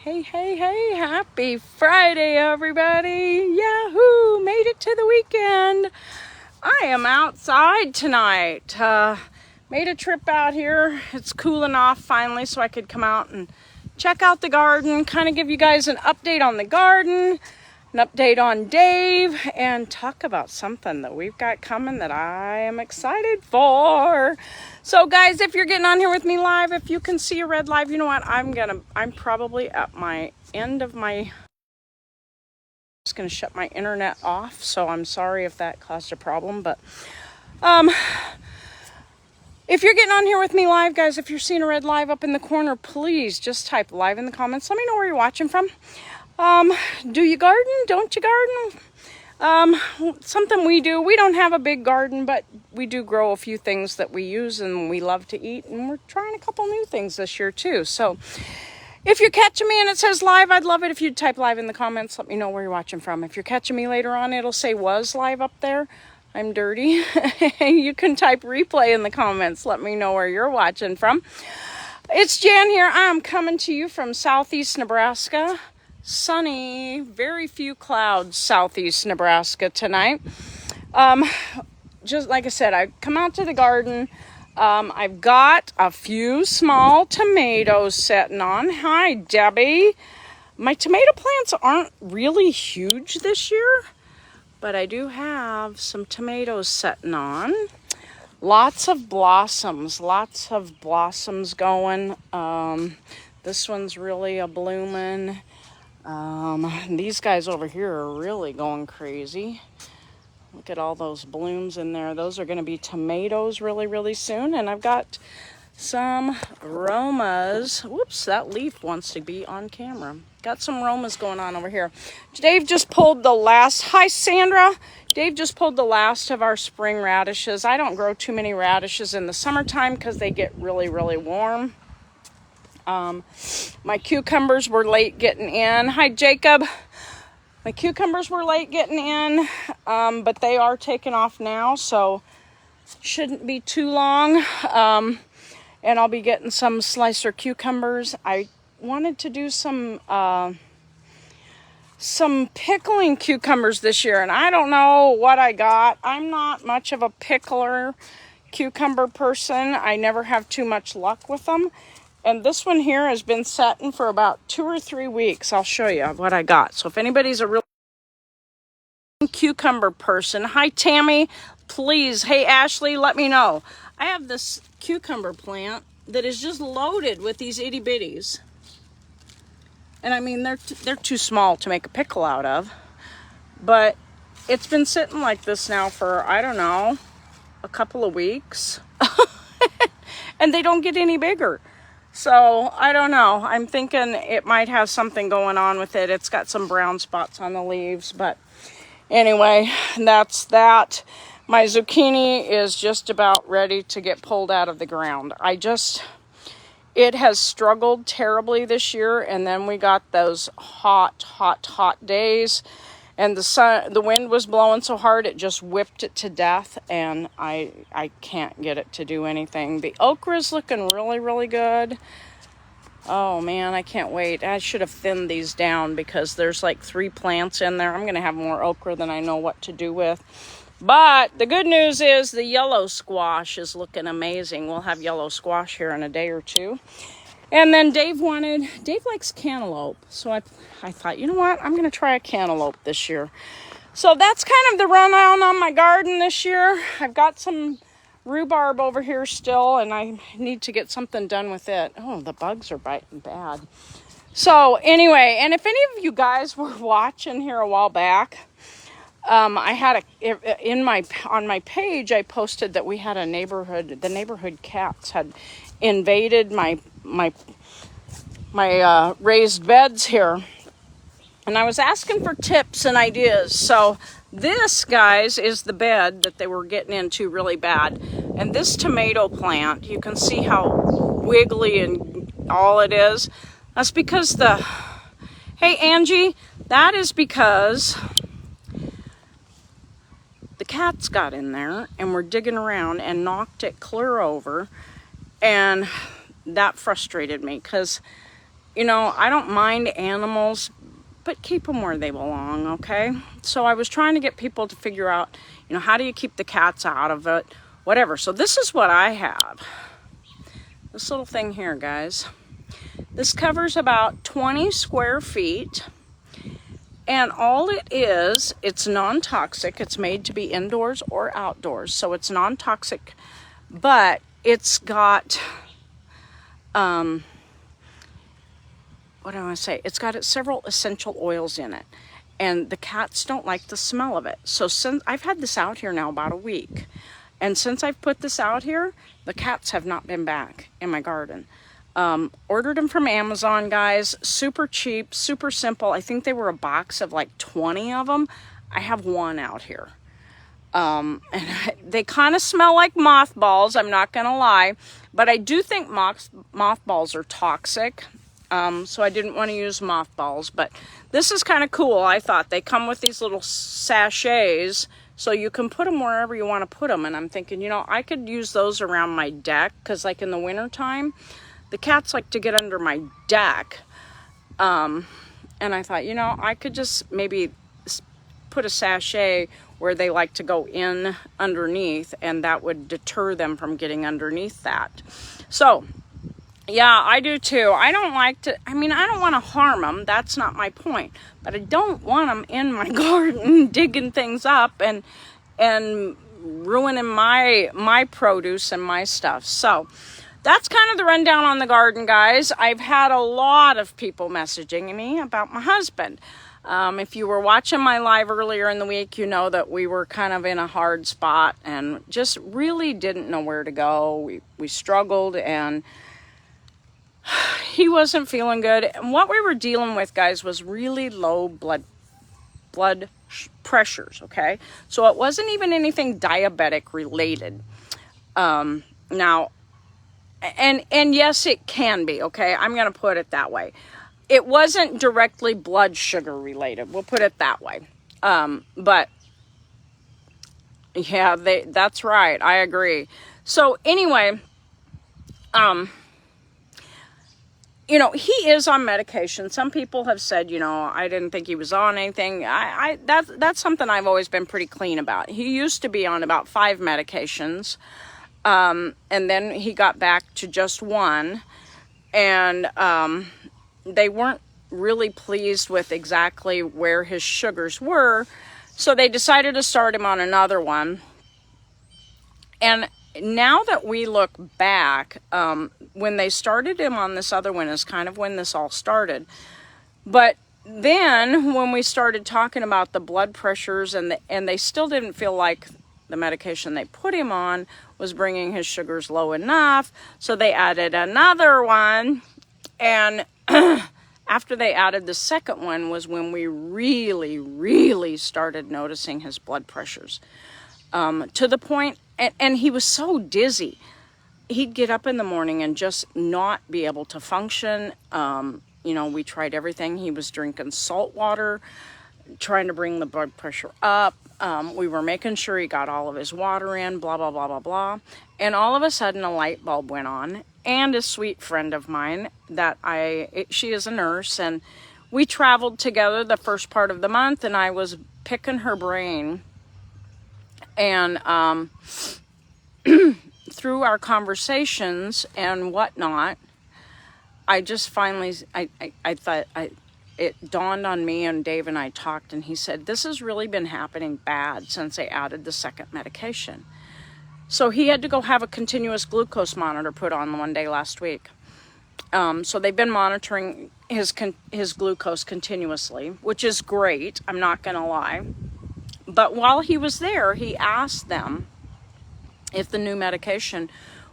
Hey, happy Friday, everybody. Yahoo, made it to the weekend. I am outside tonight. Made a trip out here. It's cooling off finally, so I could come out and check out the garden, kind of give you guys an update on the garden, an update on Dave, and talk about something that we've got coming that I am excited for. So guys, if you're getting on here with me live, if you can see a red live, you know what? I'm probably at my end of my, just gonna shut my internet off. So I'm sorry if that caused a problem, but if you're getting on here with me live, guys, if you're seeing a red live up in the corner, please just type live in the comments. Let me know where you're watching from. Do you garden? Don't you garden? Something we do. We don't have a big garden, but we do grow a few things that we use and we love to eat. And we're trying a couple new things this year too. So if you're catching me and it says live, I'd love it if you'd type live in the comments. Let me know where you're watching from. If you're catching me later on, it'll say was live up there. I'm dirty. You can type replay in the comments. Let me know where you're watching from. It's Jan here. I'm coming to you from southeast Nebraska. Sunny, very few clouds, southeast Nebraska tonight. Just like I said, I come out to the garden. I've got a few small tomatoes setting on. Hi, Debbie. My tomato plants aren't really huge this year, but I do have some tomatoes setting on. Lots of blossoms going. This one's really a blooming. These guys over here are really going crazy. Look at all those blooms in there. Those are going to be tomatoes really soon. And I've got some Romas. Whoops, that leaf wants to be on camera. Got some Romas going on over here. Dave just pulled the last. Hi, Sandra. Dave just pulled the last of our spring radishes. I don't grow too many radishes in the summertime because they get really warm. My cucumbers were late getting in. Hi, Jacob. My cucumbers were late getting in, but they are taking off now, so shouldn't be too long. And I'll be getting some slicer cucumbers. I wanted to do some pickling cucumbers this year, and I don't know what I got. I'm not much of a pickler cucumber person. I never have too much luck with them. And this one here has been setting for about 2 or 3 weeks. I'll show you what I got. So if anybody's a real cucumber person, hi Tammy, please, hey Ashley, let me know. I have this cucumber plant that is just loaded with these itty bitties. And I mean, they're too small to make a pickle out of. But it's been sitting like this now for, I don't know, a couple of weeks. And they don't get any bigger. So, I don't know. I'm thinking it might have something going on with it. It's got some brown spots on the leaves. But anyway, that's that. My zucchini is just about ready to get pulled out of the ground. It has struggled terribly this year. And then we got those hot days. And the wind was blowing so hard, it just whipped it to death, and I can't get it to do anything. The okra's looking really good. Oh man, I can't wait. I should have thinned these down because there's like 3 plants in there. I'm going to have more okra than I know what to do with. But the good news is the yellow squash is looking amazing. We'll have yellow squash here in a day or two. And then Dave likes cantaloupe. So I thought, you know what? I'm going to try a cantaloupe this year. So that's kind of the rundown on my garden this year. I've got some rhubarb over here still, and I need to get something done with it. Oh, the bugs are biting bad. So anyway, and if any of you guys were watching here a while back, I had on my page, I posted that we had the neighborhood cats had invaded my raised beds here, and I was asking for tips and ideas. So this, guys, is the bed that they were getting into really bad. And this tomato plant, you can see how wiggly and all it is. That's because hey Angie, that is because the cats got in there and were digging around and knocked it clear over, and that frustrated me because you know, I don't mind animals, but keep them where they belong, okay? So I was trying to get people to figure out, you know, how do you keep the cats out of it, whatever. So this is what I have. This little thing here, guys. This covers about 20 square feet. And all it is, it's non-toxic. It's made to be indoors or outdoors. So it's non-toxic, but it's got, what do I want to say? It's got several essential oils in it. And the cats don't like the smell of it. So since I've had this out here now about a week. And since I've put this out here, the cats have not been back in my garden. Ordered them from Amazon, guys. Super cheap, super simple. I think they were a box of like 20 of them. I have one out here. And they kind of smell like mothballs, I'm not going to lie. But I do think mothballs are toxic. So I didn't want to use mothballs. But this is kind of cool, I thought. They come with these little sachets, so you can put them wherever you want to put them. And I'm thinking, you know, I could use those around my deck, because like in the wintertime, the cats like to get under my deck. And I thought, you know, I could just maybe put a sachet where they like to go in underneath, and that would deter them from getting underneath that. So, yeah, I do too. I don't like to, I mean, I don't want to harm them. That's not my point. But I don't want them in my garden digging things up and ruining my produce and my stuff. So, that's kind of the rundown on the garden, guys. I've had a lot of people messaging me about my husband. If you were watching my live earlier in the week, you know that we were kind of in a hard spot and just really didn't know where to go. We struggled, and he wasn't feeling good. And what we were dealing with, guys, was really low blood pressures, okay? So it wasn't even anything diabetic related. Now, and yes, it can be, okay? I'm going to put it that way. It wasn't directly blood sugar related. We'll put it that way. But yeah, that's right. I agree. So anyway, you know, he is on medication. Some people have said, you know, I didn't think he was on anything. That's something I've always been pretty clean about. He used to be on about 5 medications. And then he got back to just 1, and they weren't really pleased with exactly where his sugars were, so they decided to start him on another one. And now that we look back, when they started him on this other one is kind of when this all started. But then when we started talking about the blood pressures, and they still didn't feel like the medication they put him on was bringing his sugars low enough, so they added another one. And after they added the second one was when we really started noticing his blood pressures, to the point, and he was so dizzy. He'd get up in the morning and just not be able to function. You know, we tried everything. He was drinking salt water, trying to bring the blood pressure up. We were making sure he got all of his water in, blah, blah, blah, blah, blah. And all of a sudden a light bulb went on, and a sweet friend of mine that she is a nurse, and we traveled together the first part of the month, and I was picking her brain. And through our conversations and whatnot, I just finally, I thought, it dawned on me, and Dave and I talked, and he said, this has really been happening bad since they added the second medication. So he had to go have a continuous glucose monitor put on one day last week. So they've been monitoring his glucose continuously, which is great. I'm not going to lie. But while he was there, he asked them if the new medication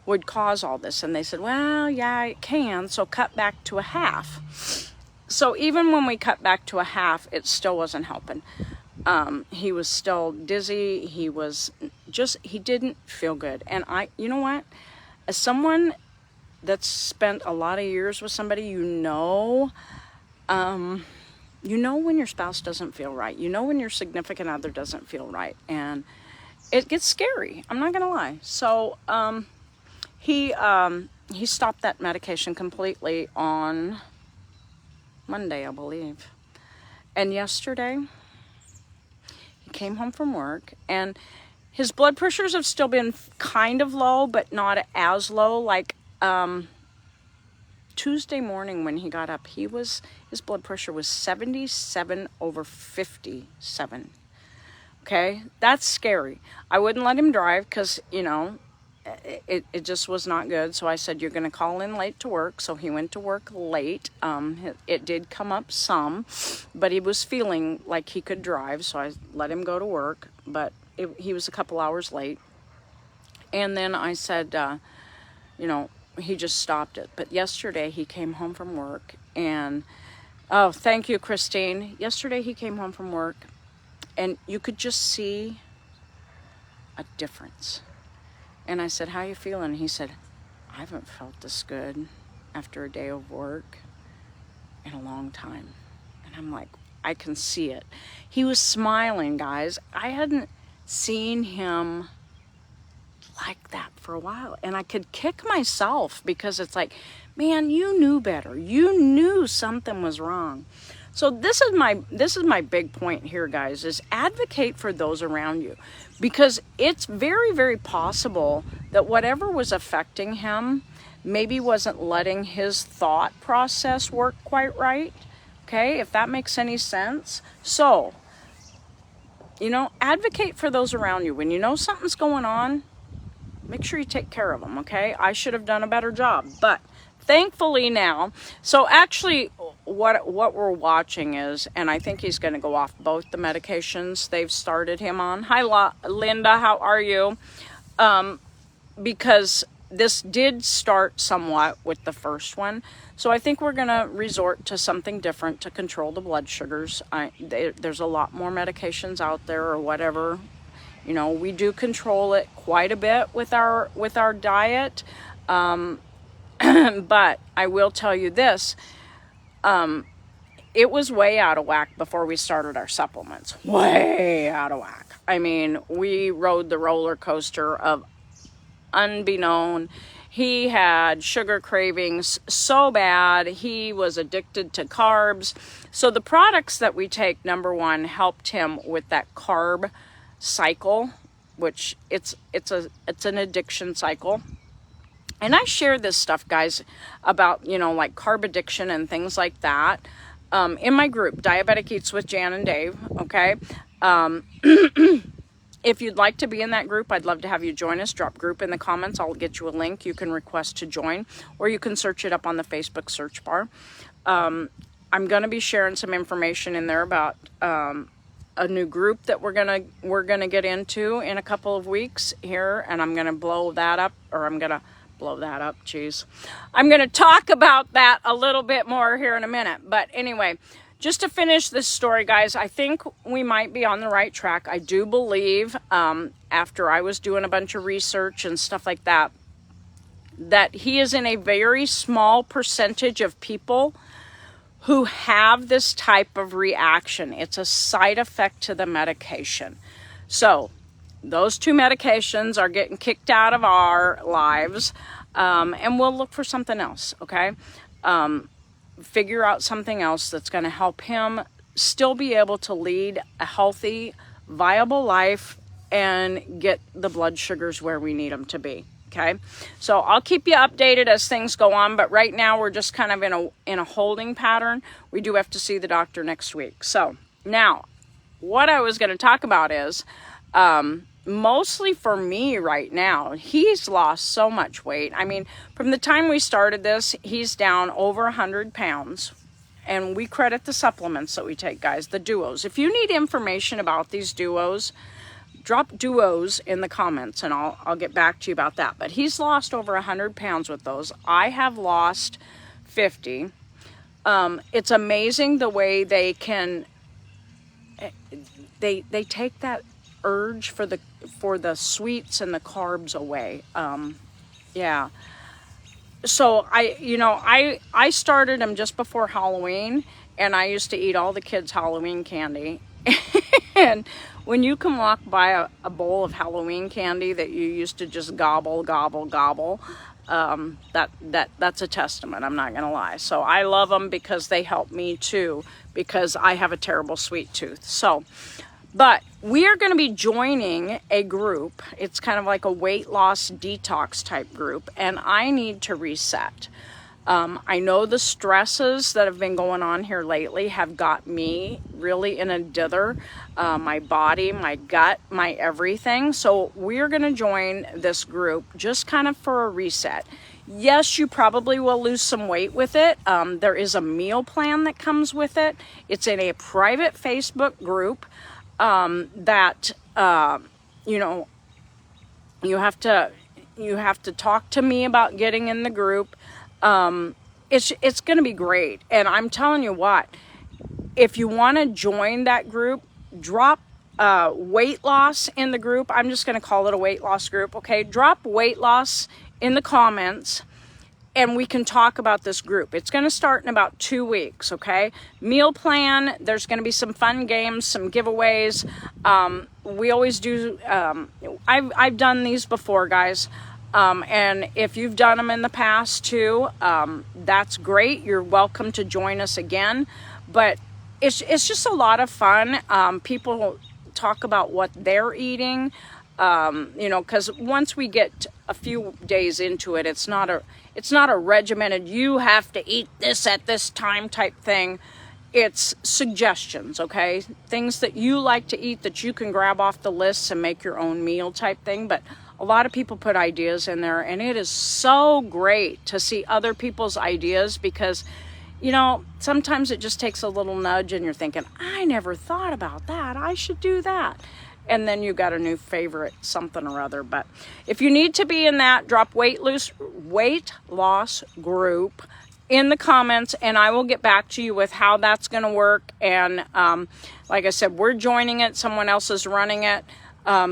would cause all this. And they said, well, yeah, it can. So cut back to a half. So even when we cut back to a half, it still wasn't helping. He was still dizzy. He didn't feel good. And you know what? As someone that's spent a lot of years with somebody, you know when your spouse doesn't feel right. You know when your significant other doesn't feel right. And it gets scary. I'm not going to lie. So he stopped that medication completely on Monday, I believe. And yesterday, he came home from work, and his blood pressures have still been kind of low, but not as low. Like Tuesday morning when he got up, his blood pressure was 77/57. Okay, that's scary. I wouldn't let him drive because, you know, it just was not good. So I said, you're going to call in late to work. So he went to work late. It did come up some, but he was feeling like he could drive. So I let him go to work, but he was a couple hours late. And then I said, you know, he just stopped it. But yesterday he came home from work and, oh, thank you, Christine. Yesterday he came home from work and you could just see a difference. And I said, how you feeling? He said, I haven't felt this good after a day of work in a long time. And I'm like, I can see it. He was smiling, guys. I hadn't seen him like that for a while. And I could kick myself because it's like, man, you knew better. You knew something was wrong. So this is my big point here, guys, is advocate for those around you, because it's very, very possible that whatever was affecting him maybe wasn't letting his thought process work quite right. Okay, if that makes any sense. So, you know, advocate for those around you. When you know something's going on, make sure you take care of them, okay? I should have done a better job, but thankfully now, so actually what we're watching is, and I think he's going to go off both the medications they've started him on. Hi, Linda, how are you? Because this did start somewhat with the first one. So I think we're going to resort to something different to control the blood sugars. There's a lot more medications out there or whatever. You know, we do control it quite a bit with our diet. But I will tell you this, it was way out of whack before we started our supplements. Way out of whack. I mean, we rode the roller coaster of unbeknown. He had sugar cravings so bad. He was addicted to carbs. So the products that we take, number one, helped him with that carb cycle, which it's an addiction cycle. And I share this stuff, guys, about, you know, like carb addiction and things like that, in my group, Diabetic Eats with Jan and Dave, okay? If you'd like to be in that group, I'd love to have you join us. Drop group in the comments. I'll get you a link. You can request to join, or you can search it up on the Facebook search bar. I'm going to be sharing some information in there about a new group that we're gonna get into in a couple of weeks here, and I'm gonna blow that up, geez. I'm gonna talk about that a little bit more here in a minute. But anyway, just to finish this story, guys, I think we might be on the right track. I do believe, after I was doing a bunch of research and stuff like that, that he is in a very small percentage of people who have this type of reaction. It's a side effect to the medication. So those two medications are getting kicked out of our lives, and we'll look for something else, okay? Figure out something else that's going to help him still be able to lead a healthy, viable life and get the blood sugars where we need them to be. Okay, so I'll keep you updated as things go on, but right now we're just kind of in a holding pattern. We do have to see the doctor next week. So now, what I was going to talk about is, mostly for me right now, he's lost so much weight. I mean, from the time we started this, he's down over 100 pounds. And we credit the supplements that we take, guys, the duos. If you need information about these duos, drop duos in the comments and I'll get back to you about that. But he's lost over 100 pounds with those. I have lost 50. It's amazing the way they can, they take that urge for the sweets and the carbs away. Yeah. So I started them just before Halloween, and I used to eat all the kids' Halloween candy. And when you can walk by a bowl of Halloween candy that you used to just gobble, gobble, gobble, that's a testament. I'm not going to lie. So I love them because they help me too, because I have a terrible sweet tooth. So, but we are going to be joining a group. It's kind of like a weight loss detox type group, and I need to reset. I know the stresses that have been going on here lately have got me really in a dither. My body, my gut, my everything. So we're going to join this group just kind of for a reset. Yes, you probably will lose some weight with it. There is a meal plan that comes with it. It's in a private Facebook group that, you know, you have to talk to me about getting in the group. It's going to be great. And I'm telling you what, if you want to join that group, drop weight loss in the group. I'm just going to call it a weight loss group. Okay. Drop weight loss in the comments and we can talk about this group. It's going to start in about 2 weeks. Okay. Meal plan. There's going to be some fun games, some giveaways. We always do. I've done these before, guys. And if you've done them in the past too, that's great. You're welcome to join us again. But it's just a lot of fun. People talk about what they're eating, you know, because once we get a few days into it, it's not a regimented, you have to eat this at this time type thing. It's suggestions, okay? Things that you like to eat that you can grab off the list and make your own meal type thing. But a lot of people put ideas in there, and it is so great to see other people's ideas because, you know, sometimes it just takes a little nudge and you're thinking, I never thought about that. I should do that. And then you got a new favorite something or other. But if you need to be in that, drop weight loss group in the comments, and I will get back to you with how that's going to work. And like I said, we're joining it. Someone else is running it.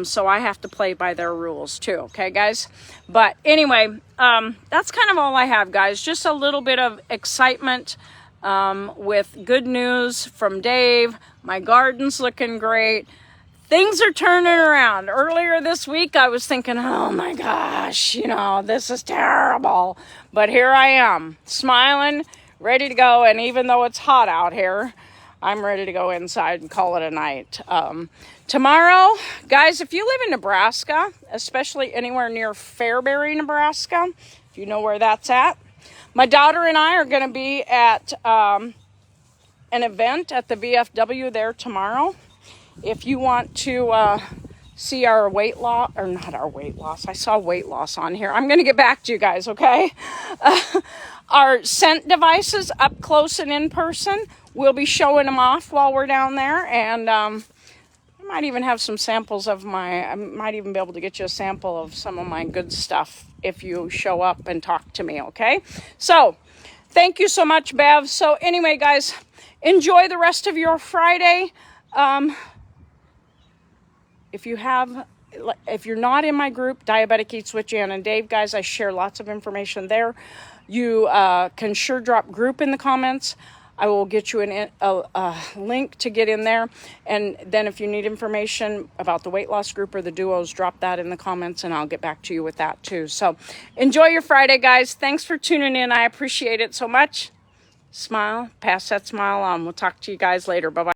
So I have to play by their rules too. Okay, guys. But anyway, that's kind of all I have, guys. Just a little bit of excitement with good news from Dave. My garden's looking great. Things are turning around. Earlier this week, I was thinking, oh my gosh, you know, this is terrible. But here I am, smiling, ready to go. And even though it's hot out here, I'm ready to go inside and call it a night. Tomorrow, guys, if you live in Nebraska, especially anywhere near Fairbury, Nebraska, if you know where that's at, my daughter and I are going to be at an event at the VFW there tomorrow. If you want to see our weight loss, or not our weight loss, I saw weight loss on here. I'm going to get back to you guys, okay? Our scent devices up close and in person. We'll be showing them off while we're down there. And I might even have some samples of I might even be able to get you a sample of some of my good stuff if you show up and talk to me, okay? So, thank you so much, Bev. So, anyway, guys, enjoy the rest of your Friday. If you're not in my group, Diabetic Eats with Jan and Dave, guys, I share lots of information there. You can sure drop group in the comments. I will get you a link to get in there. And then if you need information about the weight loss group or the duos, drop that in the comments and I'll get back to you with that too. So enjoy your Friday, guys. Thanks for tuning in. I appreciate it so much. Smile, pass that smile on. We'll talk to you guys later. Bye-bye.